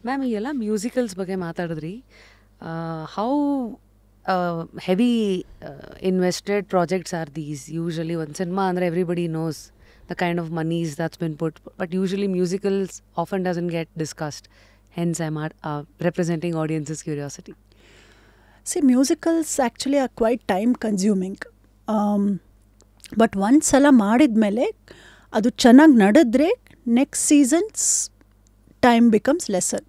Ma'am ಈಗೆಲ್ಲ ಮ್ಯೂಸಿಕಲ್ಸ್ ಬಗ್ಗೆ ಮಾತಾಡಿದ್ರಿ. How heavy invested projects are these? Usually ಒಂದು ಸಿನಿಮಾ ಅಂದರೆ everybody knows the kind of monies that's been put, but usually musicals often doesn't get discussed. Hence I'm representing audience's curiosity. See, musicals actually are quite time consuming, but ಒಂದು ಸಲ ಮಾಡಿದ್ಮೇಲೆ ಅದು ಚೆನ್ನಾಗಿ ನಡೆದ್ರೆ next seasons time becomes lesson.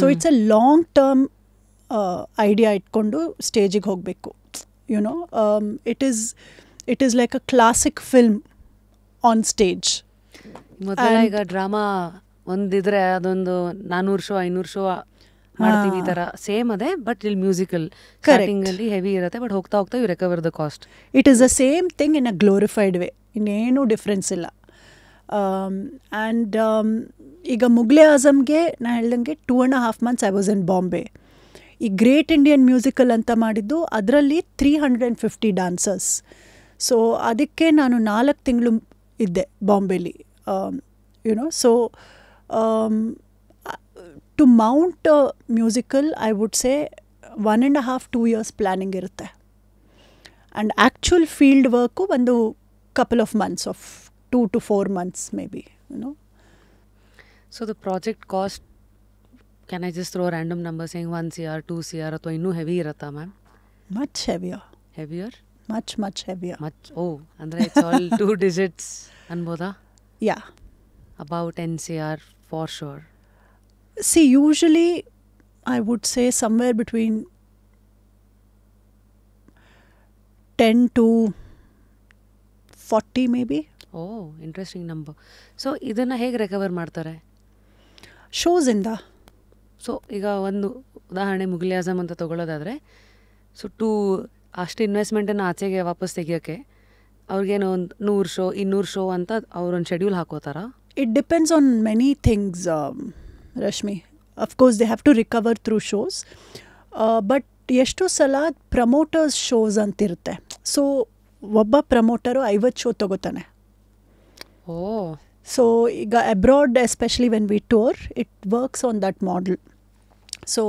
So it's a long term idea ಇಟ್ಕೊಂಡು ಸ್ಟೇಜಿಗೆ ಹೋಗಬೇಕು. You know it is like a classic film on stage. ಮೊದಲ ಈಗ ಡ್ರಾಮಾ ಒಂದಿದ್ರೆ ಅದೊಂದು 400 ಶೋ 500 ಶೋ ಮಾಡ್ತೀವಿ, ಈ ಥರ ಸೇಮ್ ಅದೇ. ಬಟ್ ಇಲ್ಲಿ ಮ್ಯೂಸಿಕಲ್ ಸ್ಟಾರ್ಟಿಂಗಲ್ಲಿ ಹೆವಿ ಇರುತ್ತೆ, ಬಟ್ ಹೋಗ್ತಾ ಹೋಗ್ತಾ you recover the cost. It is the same thing in a glorified way, ಇನ್ನೇನು ಡಿಫ್ರೆನ್ಸ್ ಇಲ್ಲ. ಆ್ಯಂಡ್ ಈಗ ಮುಗ್ಲೆ ಆಜಮ್ಗೆ ನಾನು ಹೇಳ್ದಂಗೆ 2.5 months I was in Bombay. ಈ ಗ್ರೇಟ್ ಇಂಡಿಯನ್ ಮ್ಯೂಸಿಕಲ್ ಅಂತ ಮಾಡಿದ್ದು, ಅದರಲ್ಲಿ 350 ಡಾನ್ಸರ್ಸ್. ಸೊ ಅದಕ್ಕೆ ನಾನು 4 ತಿಂಗಳು ಇದ್ದೆ ಬಾಂಬೆಲಿ. You know, so to mount musical I would say 1.5-2 years planning ಇರುತ್ತೆ. ಆ್ಯಂಡ್ ಆ್ಯಕ್ಚುಲ್ ಫೀಲ್ಡ್ ವರ್ಕು ಒಂದು couple of months, of 2 to 4 months maybe, you know. So the project cost, can I just throw a random number saying 1 crore 2 crore ಅಥವಾ ಇನ್ನೂ heavy ಇರುತ್ತಾ ma'am? Much heavier. Heavier? Much heavier. ಅಂದರೆ it's all 2 digits ಅನ್ಬೋದಾ? Yeah. About 10 crore for sure. See, usually I would say somewhere between 10 to 40 maybe. Interesting number. So ಇದನ್ನು ಹೇಗೆ recover ಮಾಡ್ತಾರೆ? ಶೋಸಿಂದ. So ಈಗ ಒಂದು ಉದಾಹರಣೆ ಮುಗ್ಲೆ ಆಜಮ್ ಅಂತ ತೊಗೊಳ್ಳೋದಾದರೆ, ಸೊ ಅಷ್ಟು ಇನ್ವೆಸ್ಟ್ಮೆಂಟನ್ನು ಆಚೆಗೆ ವಾಪಸ್ ತೆಗಿಯೋಕ್ಕೆ ಅವ್ರಿಗೇನೋ ಒಂದು 100 ಶೋ 200 ಶೋ ಅಂತ ಅವ್ರೊಂದು schedule ಹಾಕೋತಾರ? It depends on many things, Rashmi. Of course, they have to recover through shows. But ಎಷ್ಟು ಸಲ ಪ್ರಮೋಟರ್ಸ್ ಶೋಸ್ ಅಂತಿರುತ್ತೆ. ಸೊ ಒಬ್ಬ ಪ್ರಮೋಟರು 50 ಶೋ ತಗೋತಾನೆ. ಸೊ ಈಗ abroad, especially when we tour, it works on that model. So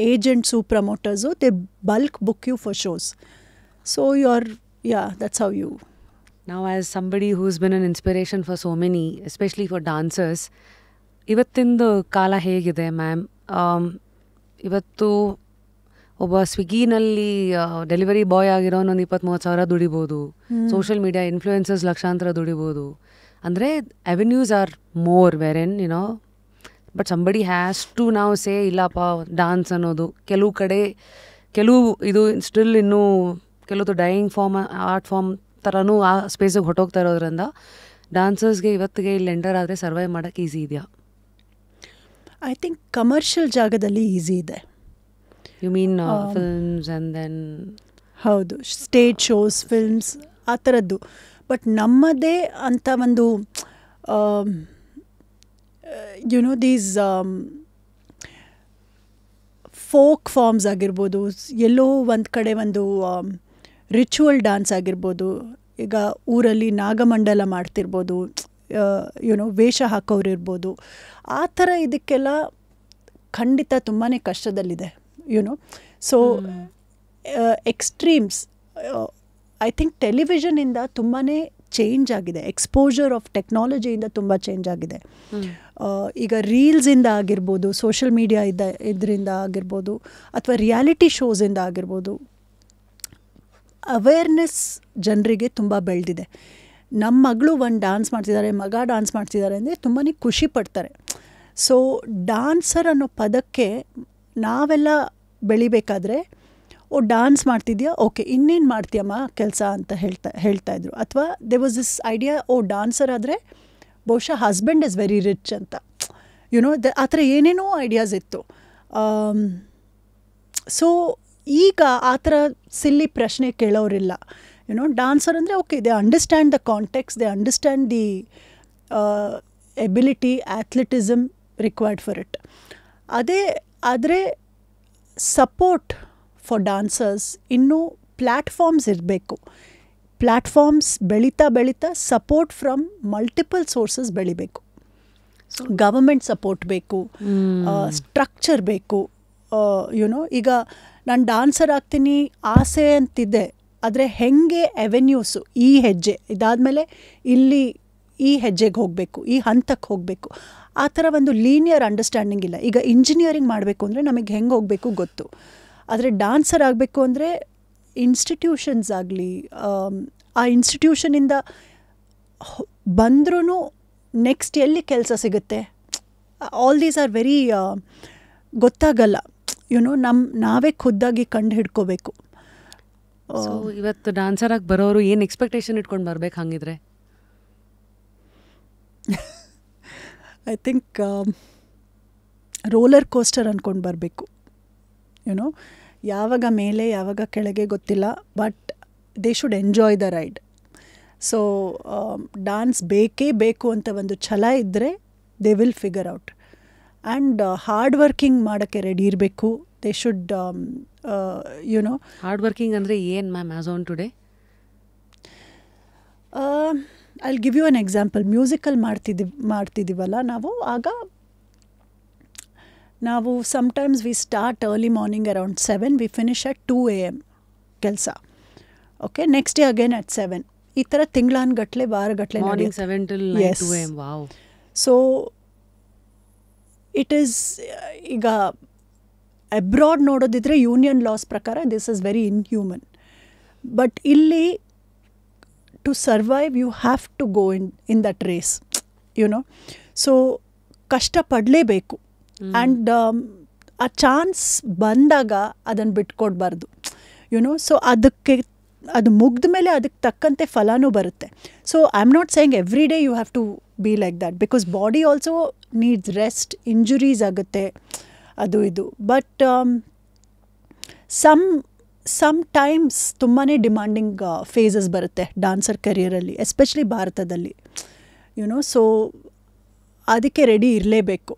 agents promoters they bulk book you for shows. So that's how you. Now, as somebody who's been an inspiration for so many, especially for dancers, ಇವತ್ತಿಂದು ಕಾಲ ಹೇಗಿದೆ ma'am? ಇವತ್ತು ಒಬ್ಬ ಸ್ವಿಗ್ಗಿನಲ್ಲಿ delivery boy ಆಗಿರೋನು 20-30 ಸಾವಿರ ದುಡಿಬೋದು. Social media influencers ಲಕ್ಷಾಂತರ ದುಡಿಬೋದು. ಅಂದರೆ avenues are more varied you know, but somebody has to ನಾವು say ಇಲ್ಲಪ್ಪ ಡಾನ್ಸ್ ಅನ್ನೋದು ಕೆಲವು ಇದು ಸ್ಟಿಲ್ ಇನ್ನೂ ಕೆಲವು ಡೈಯಿಂಗ್ ಫಾರ್ಮ್, ಆರ್ಟ್ ಫಾರ್ಮ್ ಥರನೂ ಆ ಸ್ಪೇಸಿಗೆ ಹೊಟ್ಟೋಗ್ತಾ ಇರೋದ್ರಿಂದ ಡಾನ್ಸರ್ಸ್ಗೆ ಇವತ್ತಿಗೆ ಇಲ್ಲಿ ಎಂಟರ್ ಆದರೆ ಸರ್ವೈವ್ ಮಾಡೋಕ್ಕೆ ಈಸಿ ಇದೆಯಾ? ಐ ಥಿಂಕ್ ಕಮರ್ಷಿಯಲ್ ಜಾಗದಲ್ಲಿ ಈಸಿ ಇದೆ. You mean films and then? ಹೌದು, ಸ್ಟೇಜ್ ಶೋಸ್, ಫಿಲ್ಮ್ಸ್, ಆ ಥರದ್ದು. ಬಟ್ ನಮ್ಮದೇ ಅಂತ ಒಂದು ಯುನೋ ದೀಸ್ ಫೋಕ್ ಫಾರ್ಮ್ಸ್ ಆಗಿರ್ಬೋದು, ಎಲ್ಲೋ ಒಂದು ಕಡೆ ಒಂದು ರಿಚುವಲ್ ಡ್ಯಾನ್ಸ್ ಆಗಿರ್ಬೋದು. ಈಗ ಊರಲ್ಲಿ ನಾಗಮಂಡಲ ಮಾಡ್ತಿರ್ಬೋದು, ಯುನೋ ವೇಷ ಹಾಕೋರು ಇರ್ಬೋದು. ಆ ಥರ ಇದಕ್ಕೆಲ್ಲ ಖಂಡಿತ ತುಂಬಾ ಕಷ್ಟದಲ್ಲಿದೆ, you know. So extremes, I think ಟೆಲಿವಿಷನಿಂದ ತುಂಬಾ ಚೇಂಜ್ ಆಗಿದೆ. ಎಕ್ಸ್ಪೋಜರ್ ಆಫ್ ಟೆಕ್ನಾಲಜಿಯಿಂದ ತುಂಬ ಚೇಂಜ್ ಆಗಿದೆ. ಈಗ ರೀಲ್ಸಿಂದ ಆಗಿರ್ಬೋದು, ಸೋಷಿಯಲ್ ಮೀಡಿಯಾ ಇದರಿಂದ ಆಗಿರ್ಬೋದು, ಅಥವಾ ರಿಯಾಲಿಟಿ ಶೋಸಿಂದ ಆಗಿರ್ಬೋದು, ಅವೇರ್ನೆಸ್ ಜನರಿಗೆ ತುಂಬ ಬೆಳೆದಿದೆ. ನಮ್ಮ ಮಗಳು ಒಂದು ಡ್ಯಾನ್ಸ್ ಮಾಡ್ತಿದ್ದಾರೆ, ಮಗ ಡ್ಯಾನ್ಸ್ ಮಾಡ್ತಿದ್ದಾರೆ ಅಂದರೆ ತುಂಬಾ ಖುಷಿ ಪಡ್ತಾರೆ. ಸೊ ಡ್ಯಾನ್ಸರ್ ಅನ್ನೋ ಪದಕ್ಕೆ ನಾವೆಲ್ಲ ಬೆಳಿಬೇಕಾದ್ರೆ, ಡ್ಯಾನ್ಸ್ ಮಾಡ್ತಿದ್ಯಾ, ಓಕೆ ಇನ್ನೇನು ಮಾಡ್ತೀಯಮ್ಮ ಕೆಲಸ ಅಂತ ಹೇಳ್ತಾಯಿದ್ರು. ಅಥವಾ they was this idea, dancer ಆದರೆ ಬಹುಶಃ ಹಸ್ಬೆಂಡ್ ಇಸ್ ವೆರಿ ರಿಚ್ ಅಂತ, ಯುನೋ, ಆ ಥರ ಏನೇನೋ ಐಡಿಯಾಸ್ ಇತ್ತು. ಸೊ ಈಗ ಆ ಥರ ಸಿಲ್ಲಿ ಪ್ರಶ್ನೆ ಕೇಳೋರಿಲ್ಲ. ಯುನೋ, ಡ್ಯಾನ್ಸರ್ ಅಂದರೆ okay, they understand the context, they understand the ability, athleticism required for it. ಆದರೆ ಸಪೋರ್ಟ್ ಫಾರ್ ಡ್ಯಾನ್ಸರ್ಸ್ ಇನ್ನೂ ಪ್ಲ್ಯಾಟ್ಫಾರ್ಮ್ಸ್ ಇರಬೇಕು. ಪ್ಲ್ಯಾಟ್ಫಾರ್ಮ್ಸ್ ಬೆಳೀತಾ ಬೆಳೀತಾ ಸಪೋರ್ಟ್ ಫ್ರಮ್ ಮಲ್ಟಿಪಲ್ ಸೋರ್ಸಸ್ ಬೆಳಿಬೇಕು. ಗವರ್ಮೆಂಟ್ ಸಪೋರ್ಟ್ ಬೇಕು, ಸ್ಟ್ರಕ್ಚರ್ ಬೇಕು. ಈಗ ನಾನು ಡಾನ್ಸರ್ ಆಗ್ತೀನಿ ಆಸೆ ಅಂತಿದ್ದೆ, ಆದರೆ ಹೆಂಗೆ ಅವೆನ್ಯೂಸು, ಈ ಹೆಜ್ಜೆ ಇದಾದಮೇಲೆ ಇಲ್ಲಿ ಈ ಹೆಜ್ಜೆಗೆ ಹೋಗಬೇಕು, ಈ ಹಂತಕ್ಕೆ ಹೋಗಬೇಕು, ಆ ಥರ ಒಂದು ಲೀನಿಯರ್ ಅಂಡರ್ಸ್ಟ್ಯಾಂಡಿಂಗ್ ಇಲ್ಲ. ಈಗ ಇಂಜಿನಿಯರಿಂಗ್ ಮಾಡಬೇಕು ಅಂದರೆ ನಮಗೆ ಹೆಂಗೆ ಹೋಗಬೇಕು ಗೊತ್ತು, ಆದರೆ ಡಾನ್ಸರ್ ಆಗಬೇಕು ಅಂದರೆ ಇನ್ಸ್ಟಿಟ್ಯೂಷನ್ಸ್ ಆಗಲಿ, ಆ ಇನ್ಸ್ಟಿಟ್ಯೂಷನಿಂದ ಬಂದ್ರೂ ನೆಕ್ಸ್ಟ್ ಎಲ್ಲಿ ಕೆಲಸ ಸಿಗುತ್ತೆ, ಆಲ್ ದೀಸ್ ಆರ್ ವೆರಿ ಗೊತ್ತಾಗಲ್ಲ. ನಾವೇ ಖುದ್ದಾಗಿ ಕಂಡು ಹಿಡ್ಕೋಬೇಕು. ಸೊ ಇವತ್ತು ಡಾನ್ಸರ್ ಆಗಿ ಬರೋರು ಏನು ಎಕ್ಸ್ಪೆಕ್ಟೇಷನ್ ಇಟ್ಕೊಂಡು ಬರ್ಬೇಕು ಹಂಗಿದ್ರೆ? ಐ ಥಿಂಕ್ ರೋಲರ್ ಕೋಸ್ಟರ್ ಅಂದ್ಕೊಂಡು ಬರಬೇಕು. ಯಾವಾಗ ಮೇಲೆ ಯಾವಾಗ ಕೆಳಗೆ ಗೊತ್ತಿಲ್ಲ, but they should enjoy the ride. So dance ಬೇಕೇ ಬೇಕು ಅಂತ ಒಂದು ಛಲ ಇದ್ದರೆ they will figure out. And hard working ಮಾಡೋಕ್ಕೆ ರೆಡಿ ಇರಬೇಕು. ದೇ ಶುಡ್ ಹಾರ್ಡ್ ವರ್ಕಿಂಗ್ ಅಂದರೆ ಏನು ma'am as on today? I give you an example. Musical ಮಾಡ್ತಿದ್ದೀವಲ್ಲ ನಾವು sometimes we start early morning around 7, we finish at 2 AM ಕೆಲಸ. Okay, next day again at 7. ಈ ಥರ ತಿಂಗಳಾನ್ಗಟ್ಲೆ ವಾರಗಟ್ಲೆ morning 7 till 2 AM. Wow. So it is, ಈಗ abroad ನೋಡೋದಿದ್ರೆ union laws ಪ್ರಕಾರ this is very inhuman. But ಇಲ್ಲಿ to survive you have to go in that race. So ಕಷ್ಟಪಡಲೇಬೇಕು. ಆ್ಯಂಡ್ ಆ ಚಾನ್ಸ್ ಬಂದಾಗ ಅದನ್ನು ಬಿಟ್ಕೊಡ್ಬಾರ್ದು. ಸೊ ಅದು ಮುಗ್ದ ಮೇಲೆ ಅದಕ್ಕೆ ತಕ್ಕಂತೆ ಫಲನೂ ಬರುತ್ತೆ. So I am not saying every day you have to be like that, because body also needs rest, injuries ಆಗುತ್ತೆ, ಅದು ಇದು. ಬಟ್ ಸಮ್ ಟೈಮ್ಸ್ ತುಂಬಾ ಡಿಮಾಂಡಿಂಗ್ ಫೇಸಸ್ ಬರುತ್ತೆ ಡಾನ್ಸರ್ ಕರಿಯರಲ್ಲಿ, ಎಸ್ಪೆಷಲಿ ಭಾರತದಲ್ಲಿ. ಸೊ ಅದಕ್ಕೆ ರೆಡಿ ಇರಲೇಬೇಕು.